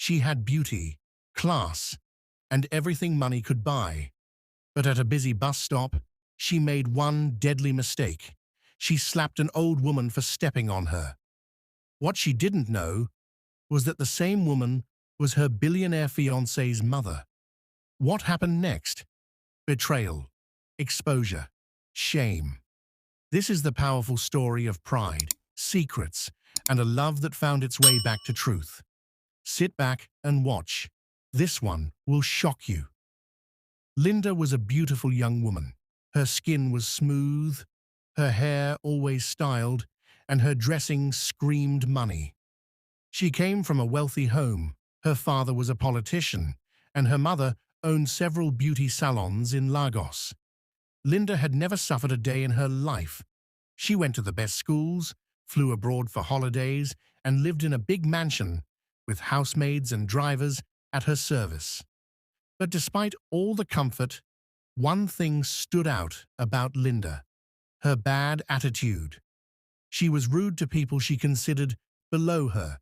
She had beauty, class, and everything money could buy. But at a busy bus stop, she made one deadly mistake. She slapped an old woman for stepping on her. What she didn't know was that the same woman was her billionaire fiancé's mother. What happened next? Betrayal, exposure, shame. This is the powerful story of pride, secrets, and a love that found its way back to truth. Sit back and watch. This one will shock you. Linda was a beautiful young woman. Her skin was smooth, her hair always styled, and her dressing screamed money. She came from a wealthy home. Her father was a politician, and her mother owned several beauty salons in Lagos. Linda had never suffered a day in her life. She went to the best schools, flew abroad for holidays, and lived in a big mansion with housemaids and drivers at her service. But despite all the comfort, one thing stood out about Linda: her bad attitude. She was rude to people she considered below her,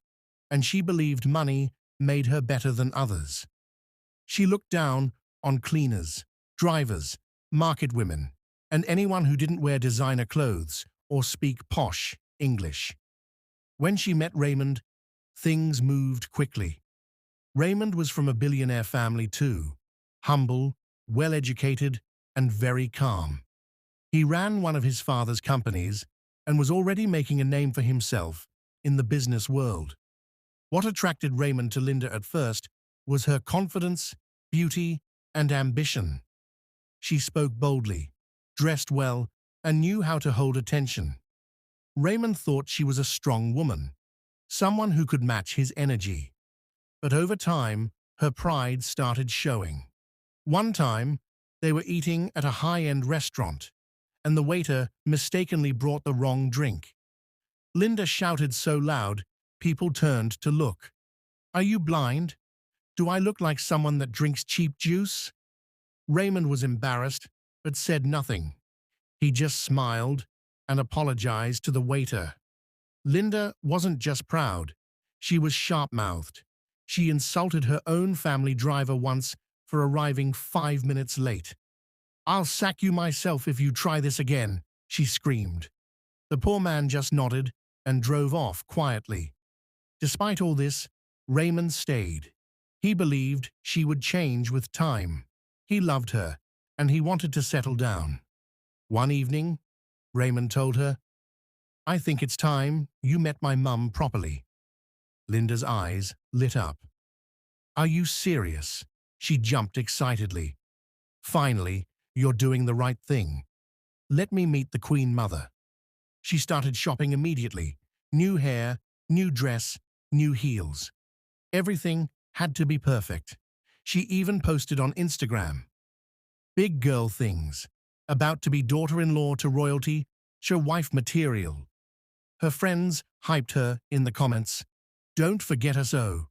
and she believed money made her better than others. She looked down on cleaners, drivers, market women, and anyone who didn't wear designer clothes or speak posh English. When she met Raymond, things moved quickly. Raymond was from a billionaire family too, humble, well-educated, and very calm. He ran one of his father's companies and was already making a name for himself in the business world. What attracted Raymond to Linda at first was her confidence, beauty, and ambition. She spoke boldly, dressed well, and knew how to hold attention. Raymond thought she was a strong woman, someone who could match his energy. But over time, her pride started showing. One time, they were eating at a high-end restaurant, and the waiter mistakenly brought the wrong drink. Linda shouted so loud, people turned to look. "Are you blind? Do I look like someone that drinks cheap juice?" Raymond was embarrassed, but said nothing. He just smiled and apologized to the waiter. Linda wasn't just proud, she was sharp-mouthed. She insulted her own family driver once for arriving 5 minutes late. "I'll sack you myself if you try this again," she screamed. The poor man just nodded and drove off quietly. Despite all this, Raymond stayed. He believed she would change with time. He loved her, and he wanted to settle down. One evening, Raymond told her, "I think it's time you met my mum properly." Linda's eyes lit up. "Are you serious?" She jumped excitedly. "Finally, you're doing the right thing. Let me meet the Queen Mother." She started shopping immediately. New hair, new dress, new heels. Everything had to be perfect. She even posted on Instagram. Big girl things. About to be daughter-in-law to royalty, show wife material. Her friends hyped her in the comments. "Don't forget us, oh.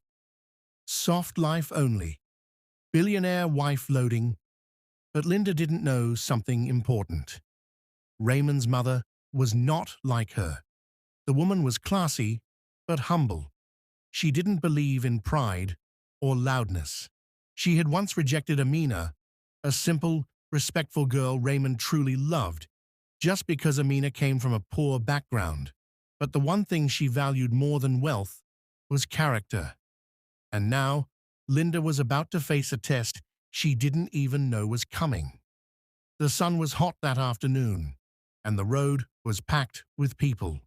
Soft life only. Billionaire wife loading." But Linda didn't know something important. Raymond's mother was not like her. The woman was classy, but humble. She didn't believe in pride or loudness. She had once rejected Amina, a simple, respectful girl Raymond truly loved, just because Amina came from a poor background. But the one thing she valued more than wealth was character. And now, Linda was about to face a test she didn't even know was coming. The sun was hot that afternoon, and the road was packed with people.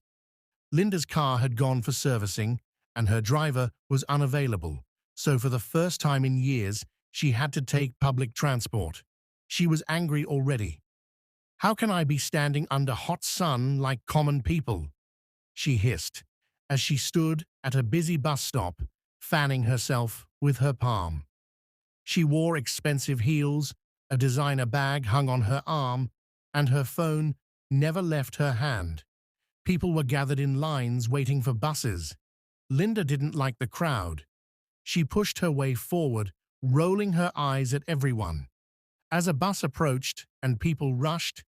Linda's car had gone for servicing, and her driver was unavailable, so for the first time in years, she had to take public transport. She was angry already. "How can I be standing under hot sun like common people?" she hissed, as she stood at a busy bus stop, fanning herself with her palm. She wore expensive heels, a designer bag hung on her arm, and her phone never left her hand. People were gathered in lines waiting for buses. Linda didn't like the crowd. She pushed her way forward, rolling her eyes at everyone. As a bus approached and people rushed,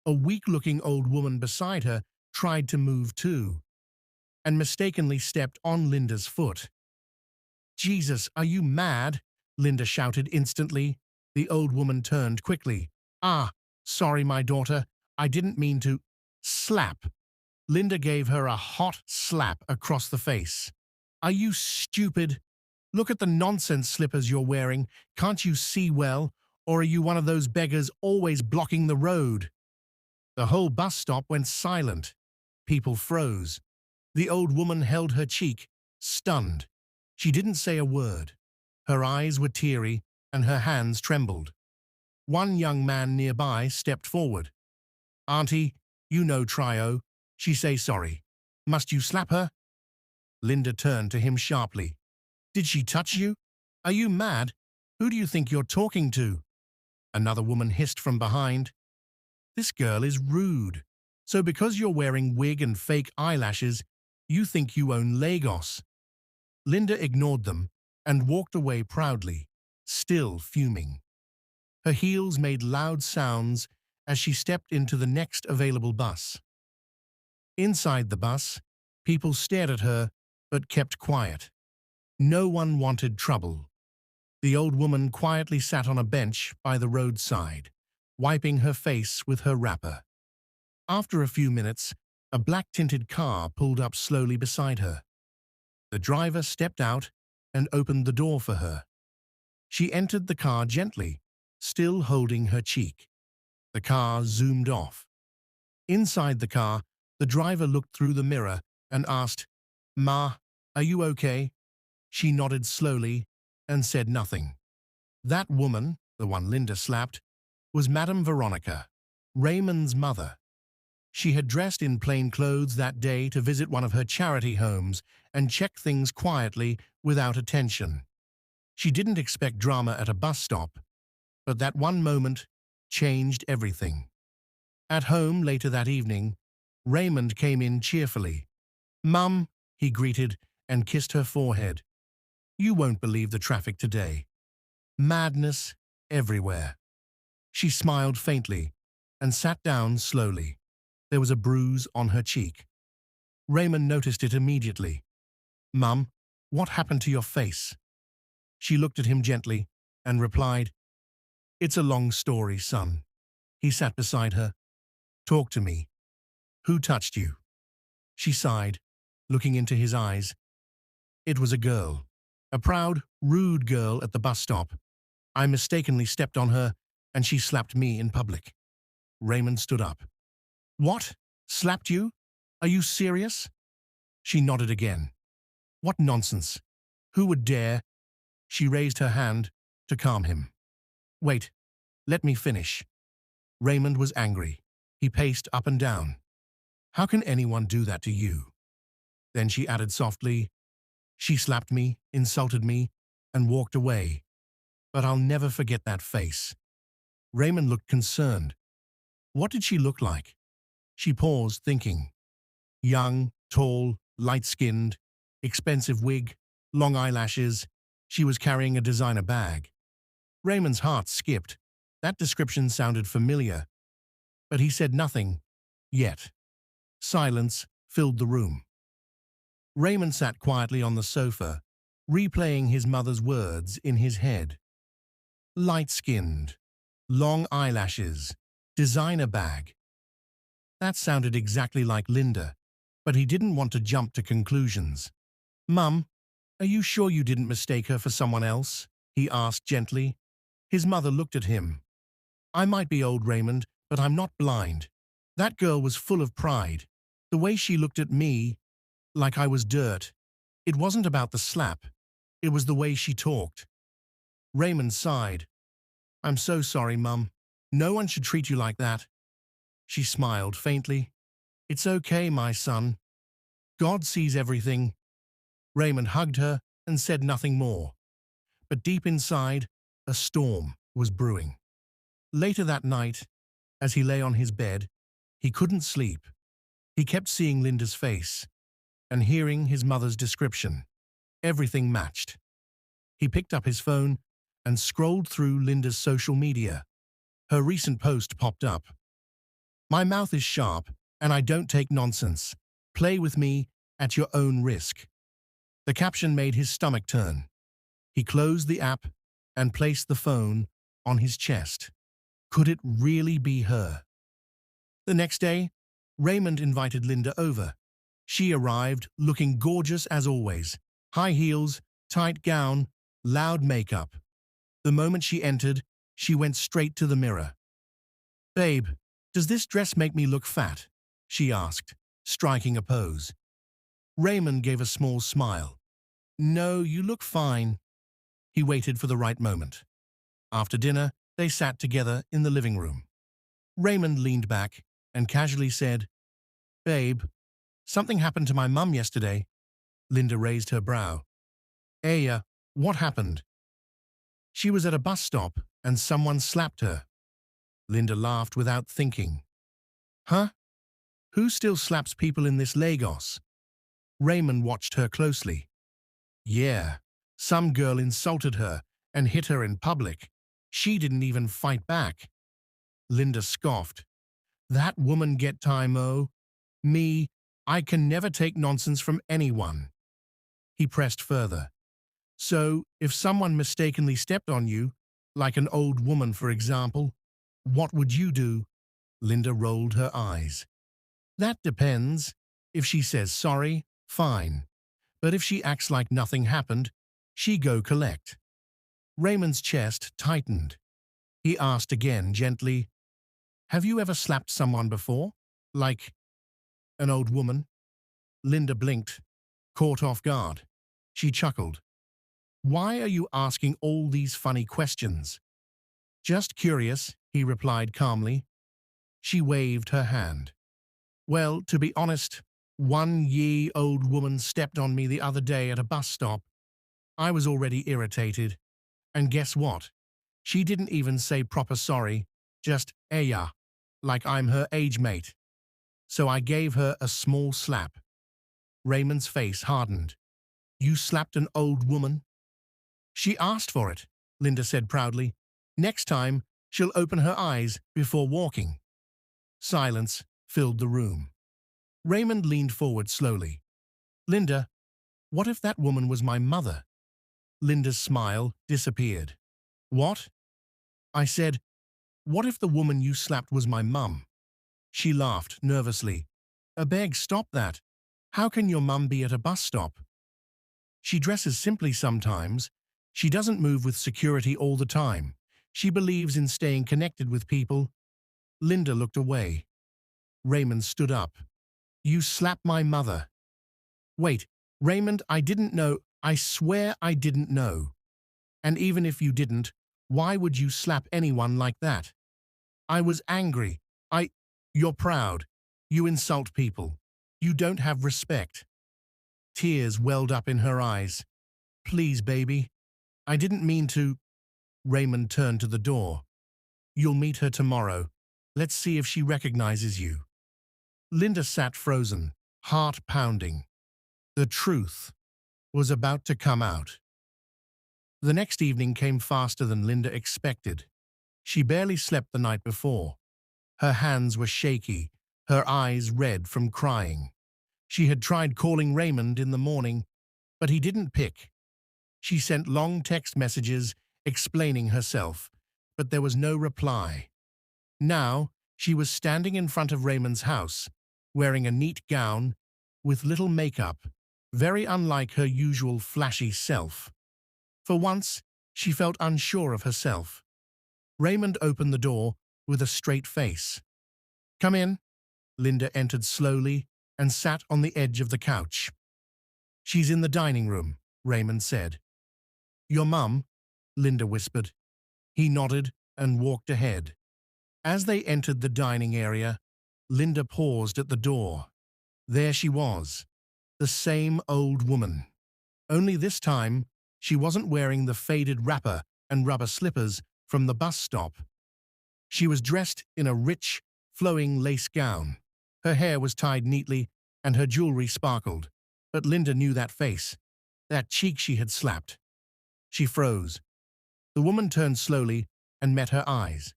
a weak-looking old woman beside her tried to move too, and mistakenly stepped on Linda's foot. Jesus, are you mad? Linda shouted instantly. The old woman turned quickly. Ah, sorry, my daughter. I didn't mean to. Slap. Linda gave her a hot slap across the face. Are you stupid? Look at the nonsense slippers you're wearing. Can't you see well? Or are you one of those beggars always blocking the road? The whole bus stop went silent. People froze. The old woman held her cheek, stunned. She didn't say a word. Her eyes were teary and her hands trembled. One young man nearby stepped forward. Auntie, you know Trio. She say sorry. Must you slap her? Linda turned to him sharply. Did she touch you? Are you mad? Who do you think you're talking to? Another woman hissed from behind. This girl is rude. So because you're wearing wig and fake eyelashes, you think you own Lagos. Linda ignored them and walked away proudly, still fuming. Her heels made loud sounds as she stepped into the next available bus. Inside the bus, people stared at her but kept quiet. No one wanted trouble. The old woman quietly sat on a bench by the roadside, wiping her face with her wrapper. After a few minutes, a black-tinted car pulled up slowly beside her. The driver stepped out and opened the door for her. She entered the car gently, still holding her cheek. The car zoomed off. Inside the car, the driver looked through the mirror and asked, "Ma, are you okay?" She nodded slowly and said nothing. That woman, the one Linda slapped, was Madame Veronica, Raymond's mother. She had dressed in plain clothes that day to visit one of her charity homes and check things quietly without attention. She didn't expect drama at a bus stop, but that one moment changed everything. At home later that evening, Raymond came in cheerfully. "Mum," he greeted and kissed her forehead. "You won't believe the traffic today. Madness everywhere." She smiled faintly and sat down slowly. There was a bruise on her cheek. Raymond noticed it immediately. "Mum, what happened to your face?" She looked at him gently and replied, "It's a long story, son." He sat beside her. "Talk to me. Who touched you?" She sighed, looking into his eyes. "It was a girl. A proud, rude girl at the bus stop. I mistakenly stepped on her, and she slapped me in public." Raymond stood up. "What? Slapped you? Are you serious?" She nodded again. "What nonsense. Who would dare?" She raised her hand to calm him. "Wait, let me finish." Raymond was angry. He paced up and down. "How can anyone do that to you?" Then she added softly, "She slapped me, insulted me, and walked away. But I'll never forget that face." Raymond looked concerned. What did she look like? She paused, thinking. Young, tall, light-skinned, expensive wig, long eyelashes. She was carrying a designer bag. Raymond's heart skipped. That description sounded familiar. But he said nothing, yet. Silence filled the room. Raymond sat quietly on the sofa, replaying his mother's words in his head. Light-skinned, long eyelashes, designer bag. That sounded exactly like Linda, but he didn't want to jump to conclusions. "Mum, are you sure you didn't mistake her for someone else?" he asked gently. His mother looked at him. "I might be old, Raymond, but I'm not blind. That girl was full of pride. The way she looked at me, like I was dirt. It wasn't about the slap. It was the way she talked." Raymond sighed. "I'm so sorry, Mum. No one should treat you like that." She smiled faintly. "It's okay, my son. God sees everything." Raymond hugged her and said nothing more. But deep inside, a storm was brewing. Later that night, as he lay on his bed, he couldn't sleep. He kept seeing Linda's face and hearing his mother's description. Everything matched. He picked up his phone and scrolled through Linda's social media. Her recent post popped up. "My mouth is sharp, and I don't take nonsense. Play with me at your own risk." The caption made his stomach turn. He closed the app and placed the phone on his chest. Could it really be her? The next day, Raymond invited Linda over. She arrived looking gorgeous as always. High heels, tight gown, loud makeup. The moment she entered, she went straight to the mirror. "Babe, does this dress make me look fat?" she asked, striking a pose. Raymond gave a small smile. "No, you look fine." He waited for the right moment. After dinner, they sat together in the living room. Raymond leaned back and casually said, "Babe, something happened to my mum yesterday." Linda raised her brow. "Aya, what happened?" "She was at a bus stop and someone slapped her." Linda laughed without thinking. "Huh? Who still slaps people in this Lagos?" Raymond watched her closely. "Yeah, some girl insulted her and hit her in public. She didn't even fight back." Linda scoffed. "That woman get time, oh? Me, I can never take nonsense from anyone." He pressed further. "So, if someone mistakenly stepped on you, like an old woman for example, what would you do?" Linda rolled her eyes. "That depends. If she says sorry, fine. But if she acts like nothing happened, she go collect." Raymond's chest tightened. He asked again gently, "Have you ever slapped someone before? Like an old woman?" Linda blinked, caught off guard. She chuckled. "Why are you asking all these funny questions?" "Just curious," he replied calmly. She waved her hand. "Well, to be honest, one old woman stepped on me the other day at a bus stop. I was already irritated. And guess what? She didn't even say proper sorry, just "Aya," like I'm her age mate. So I gave her a small slap." Raymond's face hardened. "You slapped an old woman?" "She asked for it," Linda said proudly. "Next time, she'll open her eyes before walking." Silence filled the room. Raymond leaned forward slowly. "Linda, what if that woman was my mother?" Linda's smile disappeared. "What?" I said, "What if the woman you slapped was my mum?" She laughed nervously. "Beg, stop that. How can your mum be at a bus stop? She dresses simply sometimes. She doesn't move with security all the time. She believes in staying connected with people." Linda looked away. Raymond stood up. "You slapped my mother." "Wait, Raymond, I didn't know. I swear I didn't know. And even if you didn't, why would you slap anyone like that?" "I was angry. You're proud. You insult people. You don't have respect." Tears welled up in her eyes. "Please, baby. I didn't mean to." Raymond turned to the door. "You'll meet her tomorrow. Let's see if she recognizes you." Linda sat frozen, heart pounding. The truth was about to come out. The next evening came faster than Linda expected. She barely slept the night before. Her hands were shaky, her eyes red from crying. She had tried calling Raymond in the morning, but he didn't pick. She sent long text messages explaining herself, but there was no reply. Now, she was standing in front of Raymond's house, wearing a neat gown, with little makeup, very unlike her usual flashy self. For once, she felt unsure of herself. Raymond opened the door with a straight face. "Come in." Linda entered slowly and sat on the edge of the couch. "She's in the dining room," Raymond said. "Your mum?" Linda whispered. He nodded and walked ahead. As they entered the dining area, Linda paused at the door. There she was, the same old woman. Only this time, she wasn't wearing the faded wrapper and rubber slippers from the bus stop. She was dressed in a rich, flowing lace gown. Her hair was tied neatly and her jewelry sparkled. But Linda knew that face, that cheek she had slapped. She froze. The woman turned slowly and met her eyes.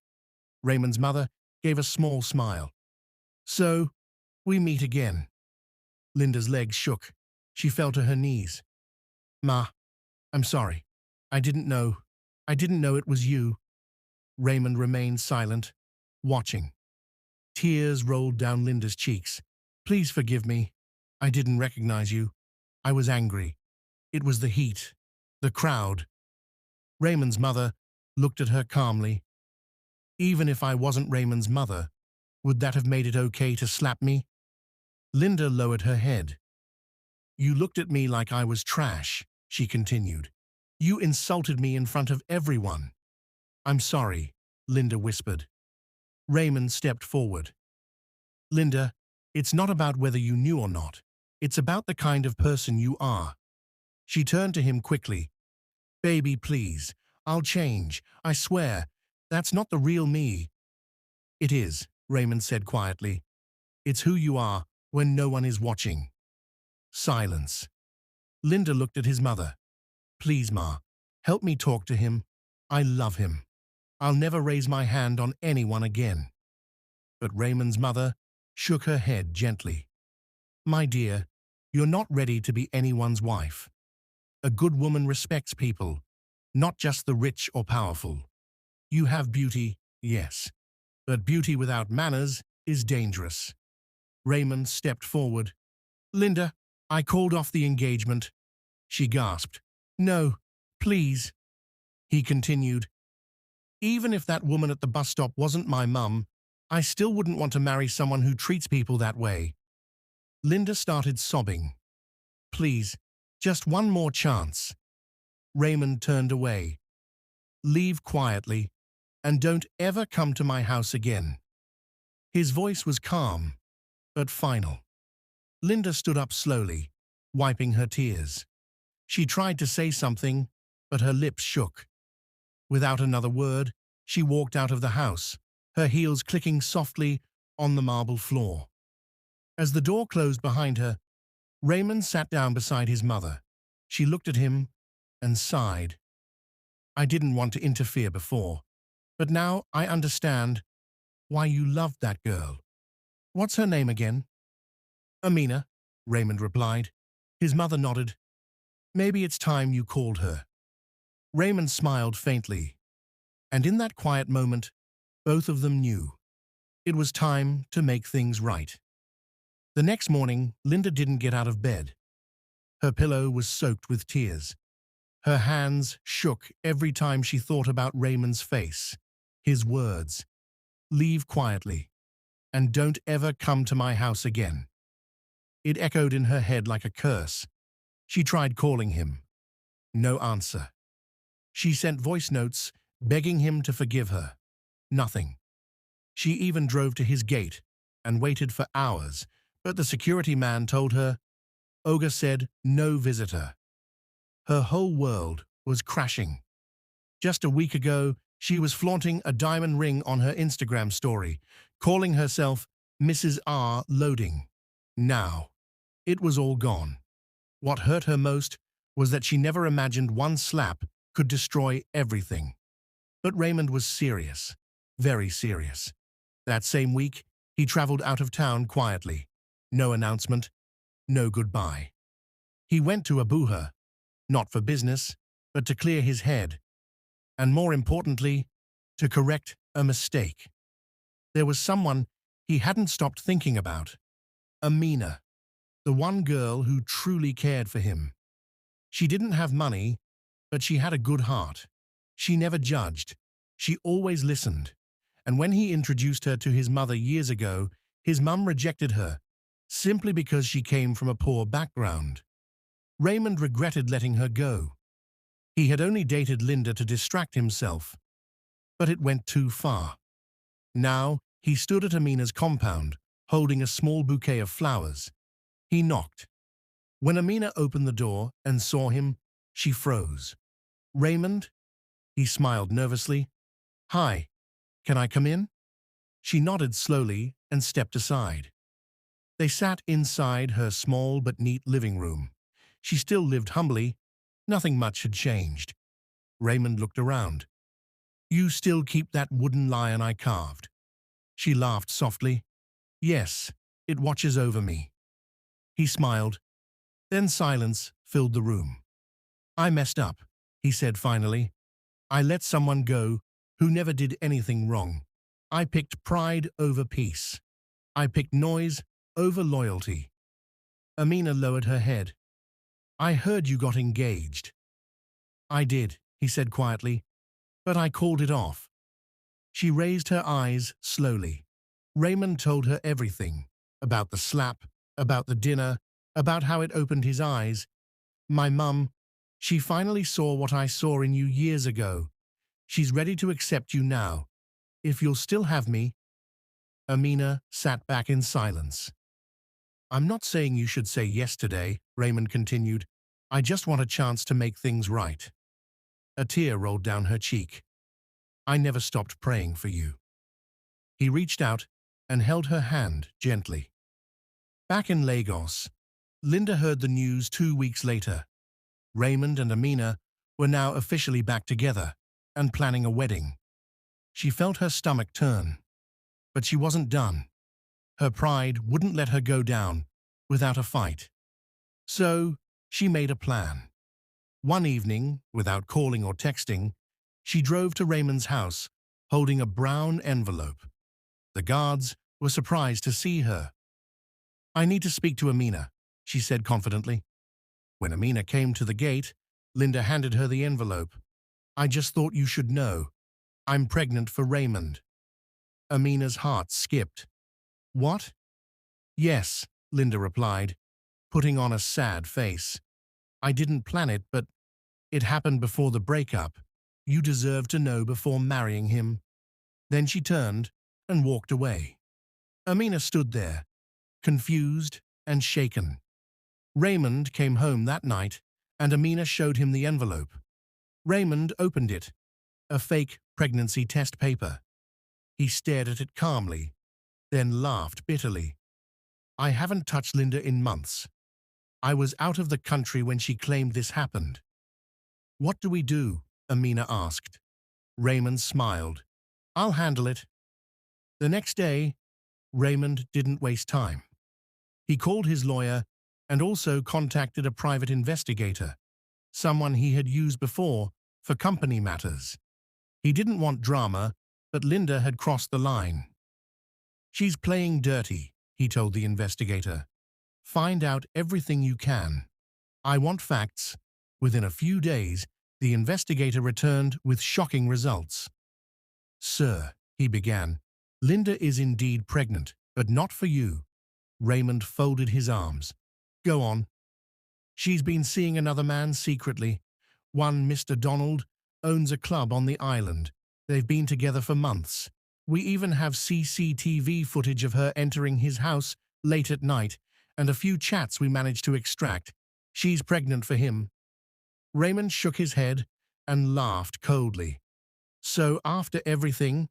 Raymond's mother gave a small smile. "So, we meet again." Linda's legs shook. She fell to her knees. "Ma, I'm sorry." I didn't know. I didn't know it was you. Raymond remained silent, watching. Tears rolled down Linda's cheeks. Please forgive me. I didn't recognize you. I was angry. It was the heat, the crowd. Raymond's mother looked at her calmly. Even if I wasn't Raymond's mother, would that have made it okay to slap me? Linda lowered her head. You looked at me like I was trash, she continued. You insulted me in front of everyone. I'm sorry, Linda whispered. Raymond stepped forward. Linda, it's not about whether you knew or not. It's about the kind of person you are. She turned to him quickly. Baby, please. I'll change. I swear. That's not the real me. It is, Raymond said quietly. It's who you are when no one is watching. Silence. Linda looked at his mother. Please, Ma, help me talk to him. I love him. I'll never raise my hand on anyone again. But Raymond's mother shook her head gently. My dear, you're not ready to be anyone's wife. A good woman respects people, not just the rich or powerful. You have beauty, yes, but beauty without manners is dangerous. Raymond stepped forward. Linda, I called off the engagement. She gasped. No, please. He continued. Even if that woman at the bus stop wasn't my mum, I still wouldn't want to marry someone who treats people that way. Linda started sobbing. Please, just one more chance. Raymond turned away. Leave quietly, and don't ever come to my house again. His voice was calm, but final. Linda stood up slowly, wiping her tears. She tried to say something, but her lips shook. Without another word, she walked out of the house, her heels clicking softly on the marble floor. As the door closed behind her, Raymond sat down beside his mother. She looked at him and sighed. I didn't want to interfere before, but now I understand why you loved that girl. What's her name again? Amina, Raymond replied. His mother nodded. Maybe it's time you called her. Raymond smiled faintly, and in that quiet moment, both of them knew. It was time to make things right. The next morning, Linda didn't get out of bed. Her pillow was soaked with tears. Her hands shook every time she thought about Raymond's face, his words. Leave quietly, and don't ever come to my house again. It echoed in her head like a curse. She tried calling him. No answer. She sent voice notes begging him to forgive her. Nothing. She even drove to his gate and waited for hours, but the security man told her, Olga said no visitor. Her whole world was crashing. Just a week ago, she was flaunting a diamond ring on her Instagram story, calling herself Mrs. R. Loading. Now, it was all gone. What hurt her most was that she never imagined one slap could destroy everything. But Raymond was serious, very serious. That same week, he traveled out of town quietly. No announcement, no goodbye. He went to Abuja, not for business, but to clear his head, and more importantly, to correct a mistake. There was someone he hadn't stopped thinking about. Amina, the one girl who truly cared for him. She didn't have money, but she had a good heart. She never judged. She always listened. And when he introduced her to his mother years ago, his mum rejected her, simply because she came from a poor background. Raymond regretted letting her go. He had only dated Linda to distract himself, but it went too far. Now, he stood at Amina's compound, holding a small bouquet of flowers. He knocked. When Amina opened the door and saw him, she froze. Raymond? He smiled nervously. Hi, can I come in? She nodded slowly and stepped aside. They sat inside her small but neat living room. She still lived humbly. Nothing much had changed. Raymond looked around. You still keep that wooden lion I carved. She laughed softly. Yes, it watches over me. He smiled. Then silence filled the room. I messed up, he said finally. I let someone go who never did anything wrong. I picked pride over peace. I picked noise over loyalty. Amina lowered her head. I heard you got engaged. I did, he said quietly, but I called it off. She raised her eyes slowly. Raymond told her everything, about the slap, about the dinner, about how it opened his eyes. My mum, she finally saw what I saw in you years ago. She's ready to accept you now. If you'll still have me. Amina sat back in silence. I'm not saying you should say yes today, Raymond continued. I just want a chance to make things right. A tear rolled down her cheek. I never stopped praying for you. He reached out and held her hand gently. Back in Lagos, Linda heard the news 2 weeks later. Raymond and Amina were now officially back together and planning a wedding. She felt her stomach turn, but she wasn't done. Her pride wouldn't let her go down without a fight. So she made a plan. One evening, without calling or texting, she drove to Raymond's house, holding a brown envelope. The guards were surprised to see her. I need to speak to Amina, she said confidently. When Amina came to the gate, Linda handed her the envelope. I just thought you should know. I'm pregnant for Raymond. Amina's heart skipped. What? Yes, Linda replied, putting on a sad face. I didn't plan it, but it happened before the breakup. You deserve to know before marrying him. Then she turned and walked away. Amina stood there, confused and shaken. Raymond came home that night, and Amina showed him the envelope. Raymond opened it, a fake pregnancy test paper. He stared at it calmly, then laughed bitterly. I haven't touched Linda in months. I was out of the country when she claimed this happened. What do we do? Amina asked. Raymond smiled. I'll handle it. The next day, Raymond didn't waste time. He called his lawyer and also contacted a private investigator, someone he had used before for company matters. He didn't want drama, but Linda had crossed the line. She's playing dirty, he told the investigator. Find out everything you can. I want facts. Within a few days, the investigator returned with shocking results. Sir, he began, Linda is indeed pregnant, but not for you. Raymond folded his arms. Go on. She's been seeing another man secretly. One Mr. Donald owns a club on the island. They've been together for months. We even have CCTV footage of her entering his house late at night, and a few chats we managed to extract. She's pregnant for him. Raymond shook his head and laughed coldly. So after everything,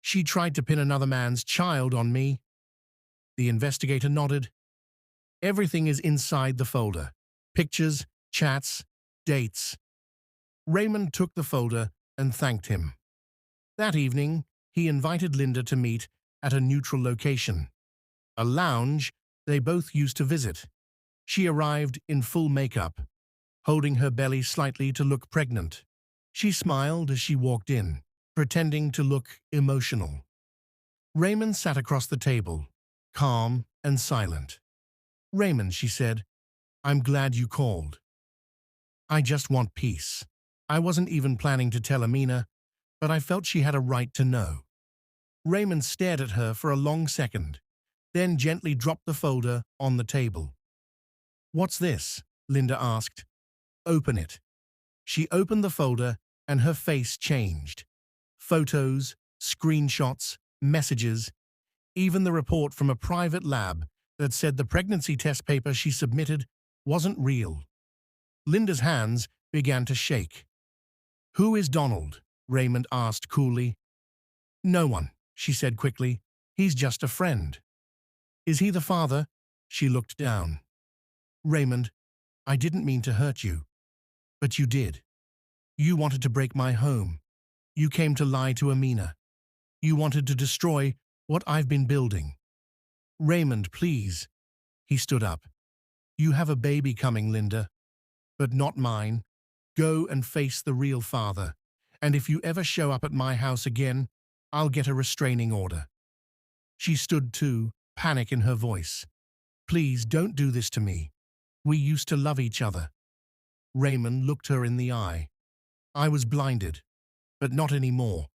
she tried to pin another man's child on me? The investigator nodded. Everything is inside the folder. Pictures, chats, dates. Raymond took the folder and thanked him. That evening, he invited Linda to meet at a neutral location, a lounge they both used to visit. She arrived in full makeup, holding her belly slightly to look pregnant. She smiled as she walked in, pretending to look emotional. Raymond sat across the table, calm and silent. Raymond, she said, I'm glad you called. I just want peace. I wasn't even planning to tell Amina, but I felt she had a right to know. Raymond stared at her for a long second, then gently dropped the folder on the table. What's this? Linda asked. Open it. She opened the folder and her face changed. Photos, screenshots, messages, even the report from a private lab that said the pregnancy test paper she submitted wasn't real. Linda's hands began to shake. Who is Donald? Raymond asked coolly. No one, she said quickly. He's just a friend. Is he the father? She looked down. Raymond, I didn't mean to hurt you. But you did. You wanted to break my home. You came to lie to Amina. You wanted to destroy what I've been building. Raymond, please. He stood up. You have a baby coming, Linda. But not mine. Go and face the real father. And if you ever show up at my house again, I'll get a restraining order." She stood too, panic in her voice. "Please don't do this to me. We used to love each other." Raymond looked her in the eye. "I was blinded, but not anymore."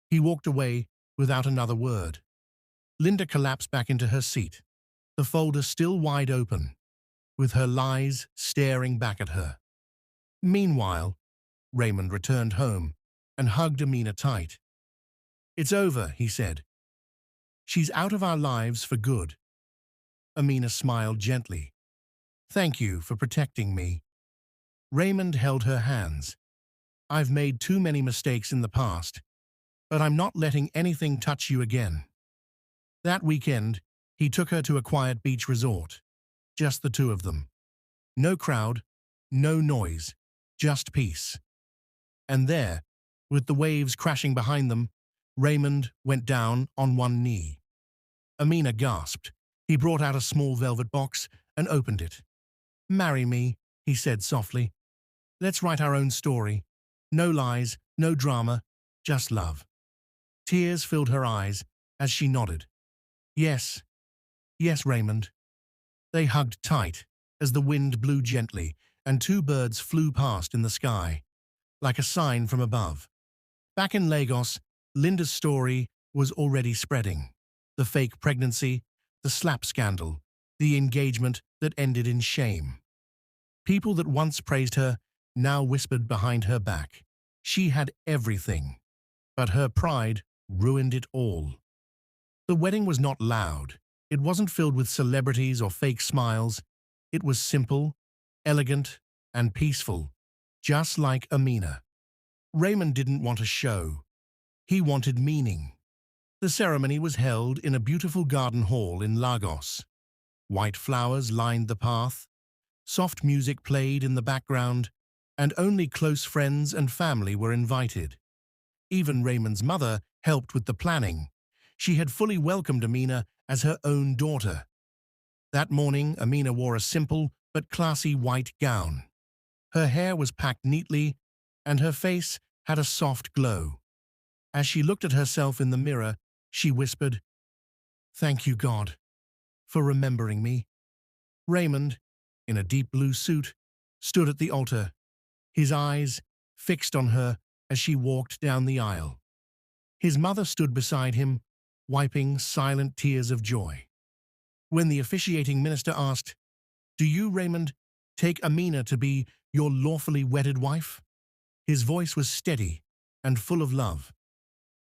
He walked away without another word. Linda collapsed back into her seat, the folder still wide open, with her lies staring back at her. Meanwhile, Raymond returned home and hugged Amina tight. "It's over," he said. "She's out of our lives for good." Amina smiled gently. "Thank you for protecting me." Raymond held her hands. "I've made too many mistakes in the past, but I'm not letting anything touch you again." That weekend, he took her to a quiet beach resort. Just the two of them. No crowd, no noise, just peace. And there, with the waves crashing behind them, Raymond went down on one knee. Amina gasped. He brought out a small velvet box and opened it. "Marry me," he said softly. "Let's write our own story. No lies, no drama, just love." Tears filled her eyes as she nodded. "Yes, yes, Raymond." They hugged tight as the wind blew gently and two birds flew past in the sky, like a sign from above. Back in Lagos, Linda's story was already spreading. The fake pregnancy, the slap scandal, the engagement that ended in shame. People that once praised her now whispered behind her back. She had everything, but her pride ruined it all. The wedding was not loud. It wasn't filled with celebrities or fake smiles. It was simple, elegant, and peaceful, just like Amina. Raymond didn't want a show. He wanted meaning. The ceremony was held in a beautiful garden hall in Lagos. White flowers lined the path, soft music played in the background, and only close friends and family were invited. Even Raymond's mother helped with the planning. She had fully welcomed Amina as her own daughter. That morning, Amina wore a simple but classy white gown. Her hair was packed neatly, and her face had a soft glow. As she looked at herself in the mirror, she whispered, "Thank you, God, for remembering me." Raymond, in a deep blue suit, stood at the altar, his eyes fixed on her as she walked down the aisle. His mother stood beside him, wiping silent tears of joy. When the officiating minister asked, "Do you, Raymond, take Amina to be your lawfully wedded wife?" His voice was steady and full of love.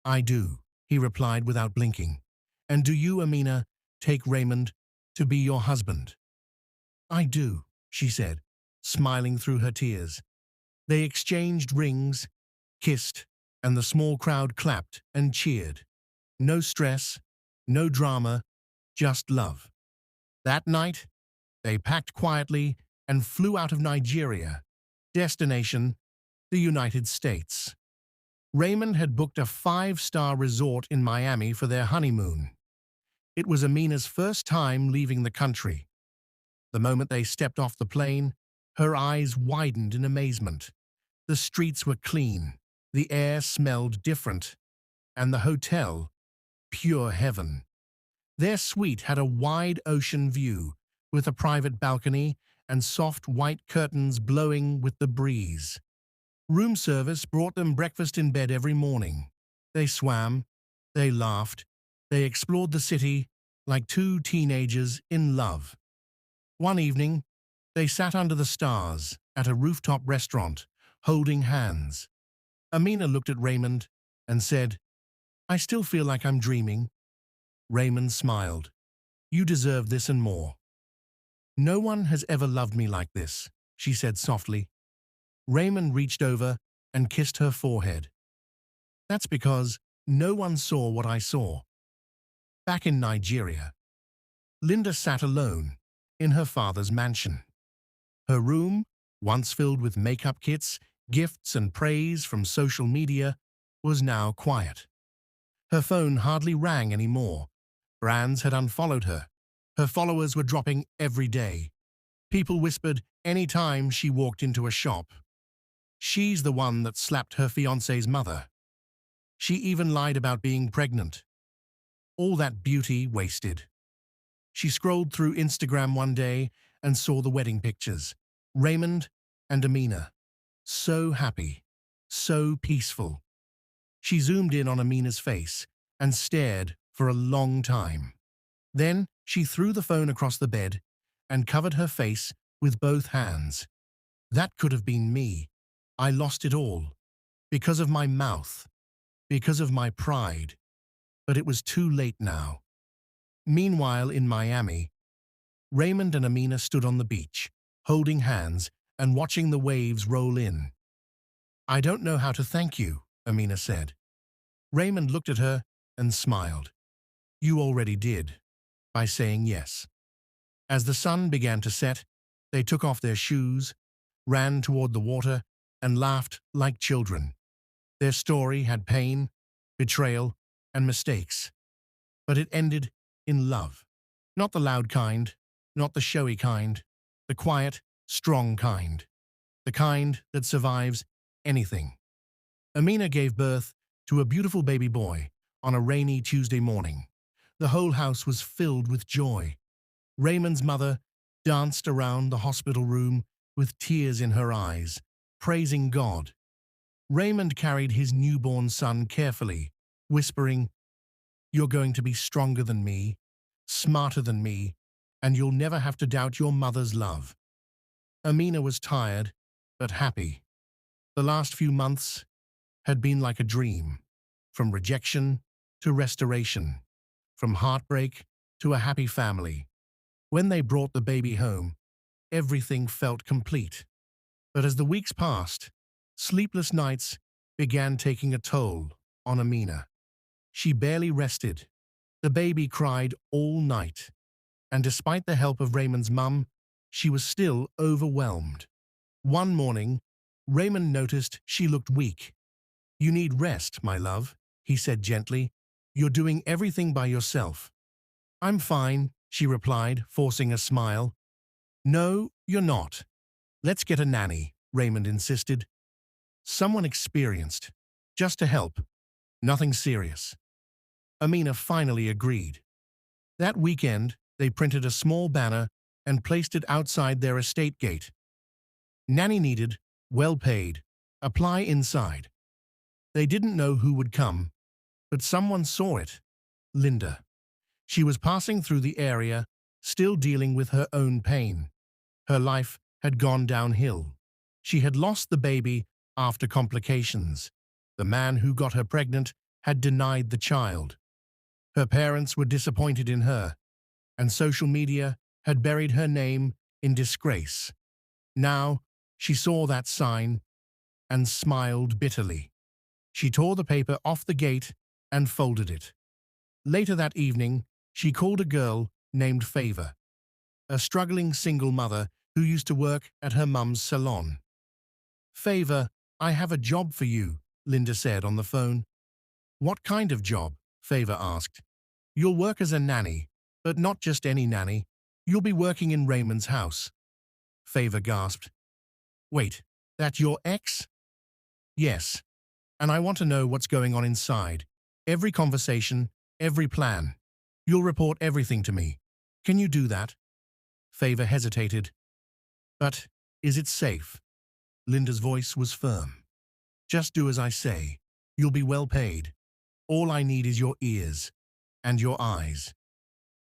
"I do," he replied without blinking. "And do you, Amina, take Raymond to be your husband?" "I do," she said, smiling through her tears. They exchanged rings, kissed, and the small crowd clapped and cheered. No stress, no drama, just love. That night, they packed quietly and flew out of Nigeria. Destination, the United States. Raymond had booked a 5-star resort in Miami for their honeymoon. It was Amina's first time leaving the country. The moment they stepped off the plane, her eyes widened in amazement. The streets were clean, the air smelled different, and the hotel, pure heaven. Their suite had a wide ocean view, with a private balcony and soft white curtains blowing with the breeze. Room service brought them breakfast in bed every morning. They swam, they laughed, they explored the city like two teenagers in love. One evening, they sat under the stars at a rooftop restaurant, holding hands. Amina looked at Raymond and said, "I still feel like I'm dreaming." Raymond smiled. "You deserve this and more." "No one has ever loved me like this," she said softly. Raymond reached over and kissed her forehead. "That's because no one saw what I saw." Back in Nigeria, Linda sat alone in her father's mansion. Her room, once filled with makeup kits, gifts and praise from social media, was now quiet. Her phone hardly rang anymore. Brands had unfollowed her. Her followers were dropping every day. People whispered any time she walked into a shop. She's the one that slapped her fiancé's mother. She even lied about being pregnant. All that beauty wasted. She scrolled through Instagram one day and saw the wedding pictures. Raymond and Amina. So happy. So peaceful. She zoomed in on Amina's face and stared for a long time. Then she threw the phone across the bed and covered her face with both hands. That could have been me. I lost it all. Because of my mouth. Because of my pride. But it was too late now. Meanwhile, in Miami, Raymond and Amina stood on the beach, holding hands and watching the waves roll in. "I don't know how to thank you," Amina said. Raymond looked at her and smiled. "You already did, by saying yes." As the sun began to set, they took off their shoes, ran toward the water, and laughed like children. Their story had pain, betrayal, and mistakes. But it ended in love. Not the loud kind, not the showy kind, the quiet, strong kind. The kind that survives anything. Amina gave birth to a beautiful baby boy on a rainy Tuesday morning. The whole house was filled with joy. Raymond's mother danced around the hospital room with tears in her eyes, praising God. Raymond carried his newborn son carefully, whispering, "You're going to be stronger than me, smarter than me, and you'll never have to doubt your mother's love." Amina was tired, but happy. The last few months had been like a dream, from rejection to restoration, from heartbreak to a happy family. When they brought the baby home, everything felt complete. But as the weeks passed, sleepless nights began taking a toll on Amina. She barely rested. The baby cried all night, and despite the help of Raymond's mum, she was still overwhelmed. One morning, Raymond noticed she looked weak. "You need rest, my love," he said gently. "You're doing everything by yourself." "I'm fine," she replied, forcing a smile. "No, you're not. Let's get a nanny," Raymond insisted. "Someone experienced, just to help. Nothing serious." Amina finally agreed. That weekend, they printed a small banner and placed it outside their estate gate. "Nanny needed, well paid. Apply inside." They didn't know who would come, but someone saw it. Linda. She was passing through the area, still dealing with her own pain. Her life had gone downhill. She had lost the baby after complications. The man who got her pregnant had denied the child. Her parents were disappointed in her, and social media had buried her name in disgrace. Now, she saw that sign and smiled bitterly. She tore the paper off the gate and folded it. Later that evening, she called a girl named Favor, a struggling single mother who used to work at her mum's salon. "Favor, I have a job for you," Linda said on the phone. "What kind of job?" Favor asked. "You'll work as a nanny, but not just any nanny. You'll be working in Raymond's house." Favor gasped. "Wait, that your ex?" "Yes, and I want to know what's going on inside. Every conversation, every plan. You'll report everything to me. Can you do that?" Favor hesitated. "But is it safe?" Linda's voice was firm. "Just do as I say. You'll be well paid. All I need is your ears and your eyes."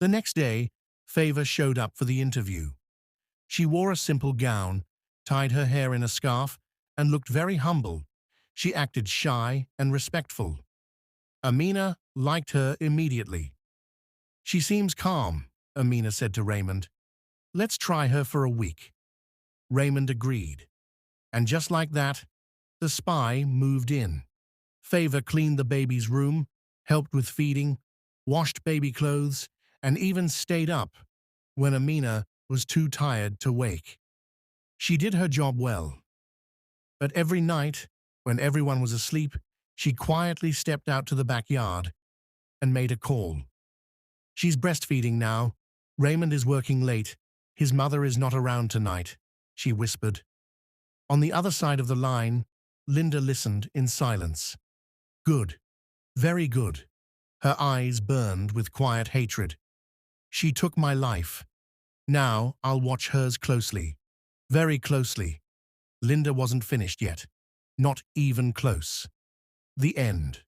The next day, Favor showed up for the interview. She wore a simple gown, tied her hair in a scarf, and looked very humble. She acted shy and respectful. Amina liked her immediately. "She seems calm," Amina said to Raymond. "Let's try her for a week." Raymond agreed. And just like that, the spy moved in. Favor cleaned the baby's room, helped with feeding, washed baby clothes, and even stayed up when Amina was too tired to wake. She did her job well. But every night, when everyone was asleep, she quietly stepped out to the backyard and made a call. "She's breastfeeding now. Raymond is working late. His mother is not around tonight," she whispered. On the other side of the line, Linda listened in silence. Good. Very good. Her eyes burned with quiet hatred. She took my life. Now I'll watch hers closely. Very closely. Linda wasn't finished yet. Not even close. The end.